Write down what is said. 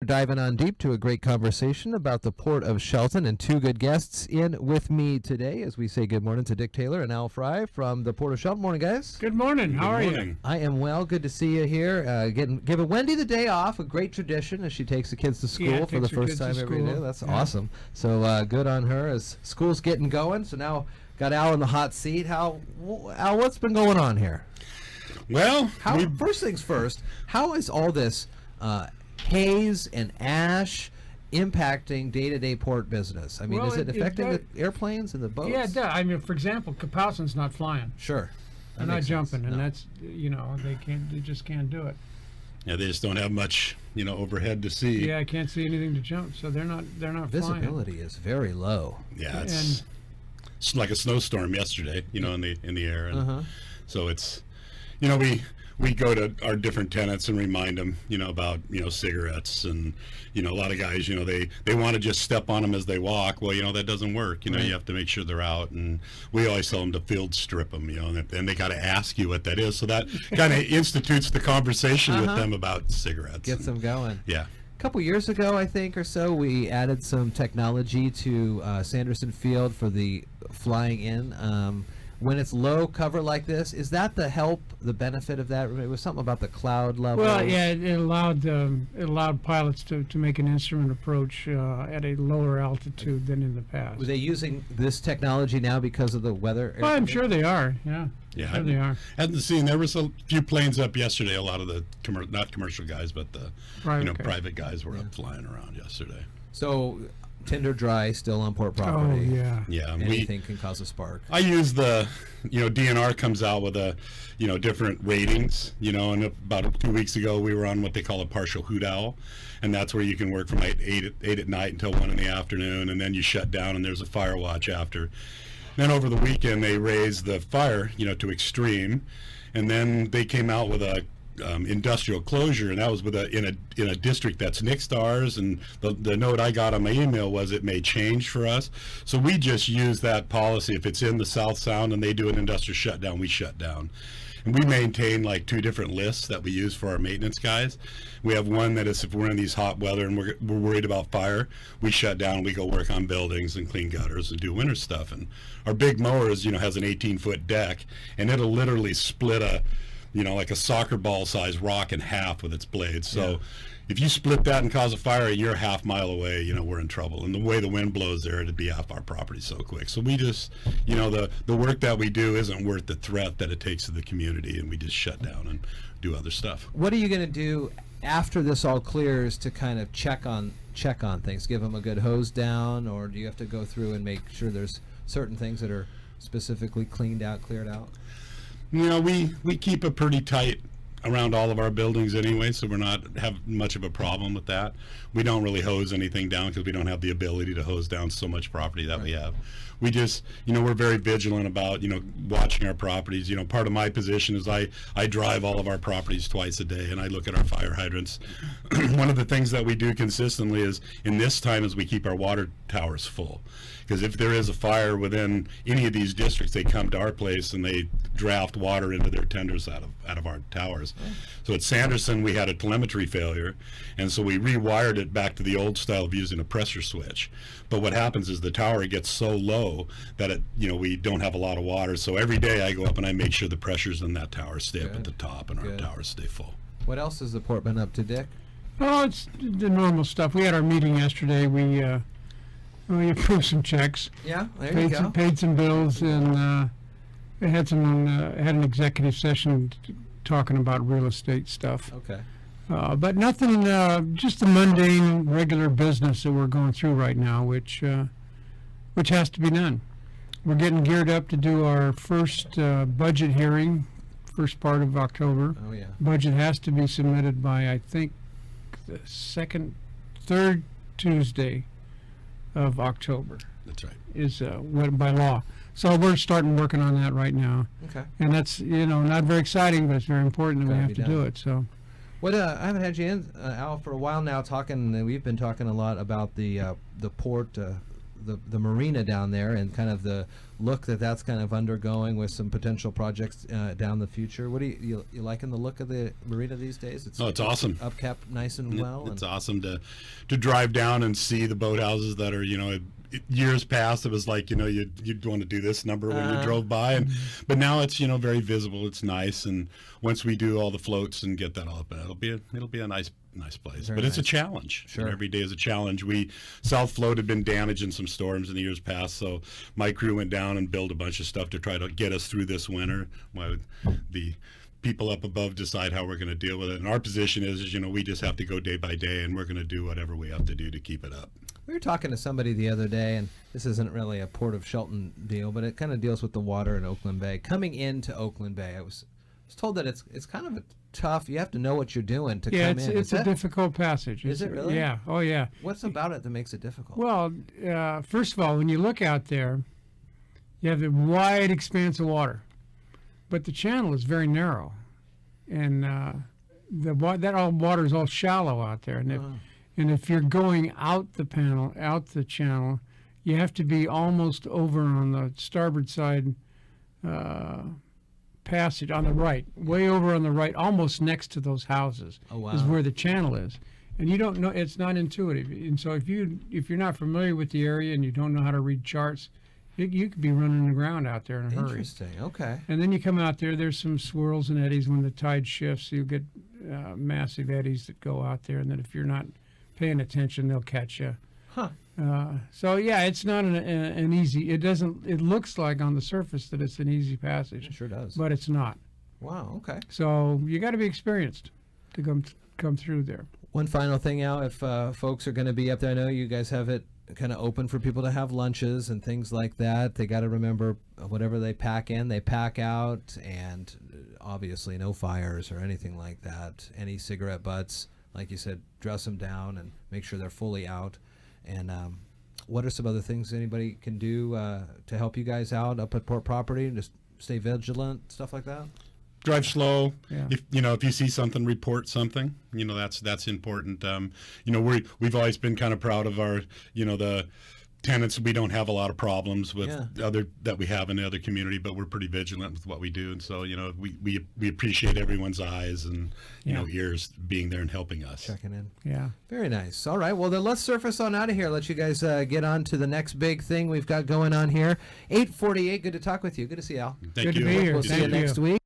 diving on deep to a great conversation about the Port of Shelton, and two good guests in with me today as we say good morning to Dick Taylor and Al Frey from the Port of Shelton. Morning, guys. Good morning. How are you? I am well. Good to see you here. Giving Wendy the day off, a great tradition as she takes the kids to school for the first time every day. That's awesome. So good on her as school's getting going. So now got Al in the hot seat. Al, what's been going on here? Well, first things first, how is all this haze and ash impacting day-to-day port business? I mean, is it affecting the airplanes and the boats? Yeah, it does. I mean, for example, Kapowson's not flying. Sure. They're not jumping, and that's, they just can't do it. Yeah, they just don't have much, overhead to see. Yeah, I can't see anything to jump, so they're not flying. Visibility is very low. Yeah, it's like a snowstorm yesterday, in the air, and so it's, we go to our different tenants and remind them, about, cigarettes, and, a lot of guys, they want to just step on them as they walk. Well, that doesn't work. You have to make sure they're out, and we always tell them to field strip them, and they got to ask you what that is. So that kind of institutes the conversation with them about cigarettes. Gets them going. Yeah. A couple years ago, I think, or so, we added some technology to Sanderson Field for the flying in. When it's low cover like this, is that the benefit of that? It was something about the cloud level. Well, yeah, it allowed pilots to make an instrument approach at a lower altitude than in the past. Were they using this technology now because of the weather? Well, I'm sure they are. Yeah. Yeah, sure they are. Hadn't seen. There was a few planes up yesterday. A lot of the not commercial guys, but the private guys were up flying around yesterday. So. Tinder dry, still on port property. Oh, yeah. Yeah. Anything can cause a spark. I use the, DNR comes out with different ratings, and about 2 weeks ago we were on what they call a partial hoot owl, and that's where you can work from 8 at night until 1 in the afternoon, and then you shut down and there's a fire watch after. Then over the weekend they raised the fire, to extreme, and then they came out with a industrial closure, and that was with in a district that's next to ours, and the note I got on my email was it may change for us. So we just use that policy. If it's in the South Sound and they do an industrial shutdown, we shut down. And we maintain like 2 different lists that we use for our maintenance guys. We have one that is if we're in these hot weather and we're worried about fire, we shut down, we go work on buildings and clean gutters and do winter stuff. And our big mower has an 18-foot deck, and it'll literally split like a soccer ball size rock in half with its blades. So if you split that and cause a fire and you're a half mile away, we're in trouble. And the way the wind blows there, it'd be off our property so quick. So we just, the work that we do isn't worth the threat that it takes to the community, and we just shut down and do other stuff. What are you going to do after this all clears to kind of check on things? Give them a good hose down, or do you have to go through and make sure there's certain things that are specifically cleared out? We keep it pretty tight around all of our buildings anyway, so we're not have much of a problem with that. We don't really hose anything down because we don't have the ability to hose down so much property that we have. We just, we're very vigilant about, watching our properties. Part of my position is I drive all of our properties twice a day, and I look at our fire hydrants. One of the things that we do consistently is, in this time, is we keep our water towers full. Because if there is a fire within any of these districts, they come to our place and they draft water into their tenders out of our towers. So at Sanderson, we had a telemetry failure, and so we rewired it back to the old style of using a pressure switch. But what happens is the tower gets so low that we don't have a lot of water. So every day I go up and I make sure the pressures in that tower stay up at the top and our towers stay full. What else has the port been up to, Dick? Oh, it's the normal stuff. We had our meeting yesterday. We approved some checks. Yeah, there you go. Paid some bills, and we had had an executive session talking about real estate stuff. Okay. But nothing, just the mundane, regular business that we're going through right now, which has to be done. We're getting geared up to do our first budget hearing, first part of October. Oh yeah. Budget has to be submitted by, I think, the third Tuesday of October. That's right. Is what by law. So we're starting working on that right now. Okay. And that's not very exciting, but it's very important that we have to do it. So. What I haven't had you in, Al, for a while now. We've been talking a lot about the port, the marina down there and kind of the look that's kind of undergoing with some potential projects down the future. What do you liking the look of the marina these days? It's awesome. Upkept nice and well. It's awesome to drive down and see the boathouses that are, years past it was like, you'd want to do this number when you drove by, but now it's, very visible. It's nice, and once we do all the floats and get that all up, it'll be a nice place. But it's a challenge. Sure. Every day is a challenge. South Float had been damaged in some storms in the years past, so my crew went down and built a bunch of stuff to try to get us through this winter. The people up above decide how we're going to deal with it. And our position is, we just have to go day by day, and we're going to do whatever we have to do to keep it up. We were talking to somebody the other day, and this isn't really a Port of Shelton deal, but it kind of deals with the water in Oakland Bay. Coming into Oakland Bay, I was told that it's kind of a tough. You have to know what you're doing to come in. Yeah, it's a difficult passage. Is it really? Yeah. Oh, yeah. What's about it that makes it difficult? Well, first of all, when you look out there, you have a wide expanse of water, but the channel is very narrow, and that all water is all shallow out there, and if you're going out the channel, you have to be almost over on the starboard side passage on the right, way over on the right, almost next to those houses. Oh, wow. Is where the channel is. And you don't know, it's not intuitive. And so if you're not familiar with the area and you don't know how to read charts, you could be running aground out there in a hurry. Interesting. Okay. And then you come out there's some swirls and eddies when the tide shifts. You get massive eddies that go out there, and then if you're not paying attention, they'll catch you. Huh. So yeah, it's not an easy. It looks like on the surface that it's an easy passage. It sure does. But it's not. Wow. Okay. So you got to be experienced to come through there. One final thing, Al, if folks are going to be up there, I know you guys have it kind of open for people to have lunches and things like that. They got to remember whatever they pack in, they pack out, and obviously no fires or anything like that. Any cigarette butts, like you said, dress them down and make sure they're fully out. And what are some other things anybody can do to help you guys out up at Port Property and just stay vigilant, stuff like that? Drive slow. Yeah. If you see something, report something. That's important. We've always been kind of proud of our, the tenants. We don't have a lot of problems with that we have in the other community, but we're pretty vigilant with what we do. And so, we appreciate everyone's eyes and ears being there and helping us. Checking in. Yeah. Very nice. All right. Well, then let's surface on out of here. Let you guys get on to the next big thing we've got going on here. 8:48. Good to talk with you. Good to see you, Al. Thank Good you. to be here. We'll see you next week.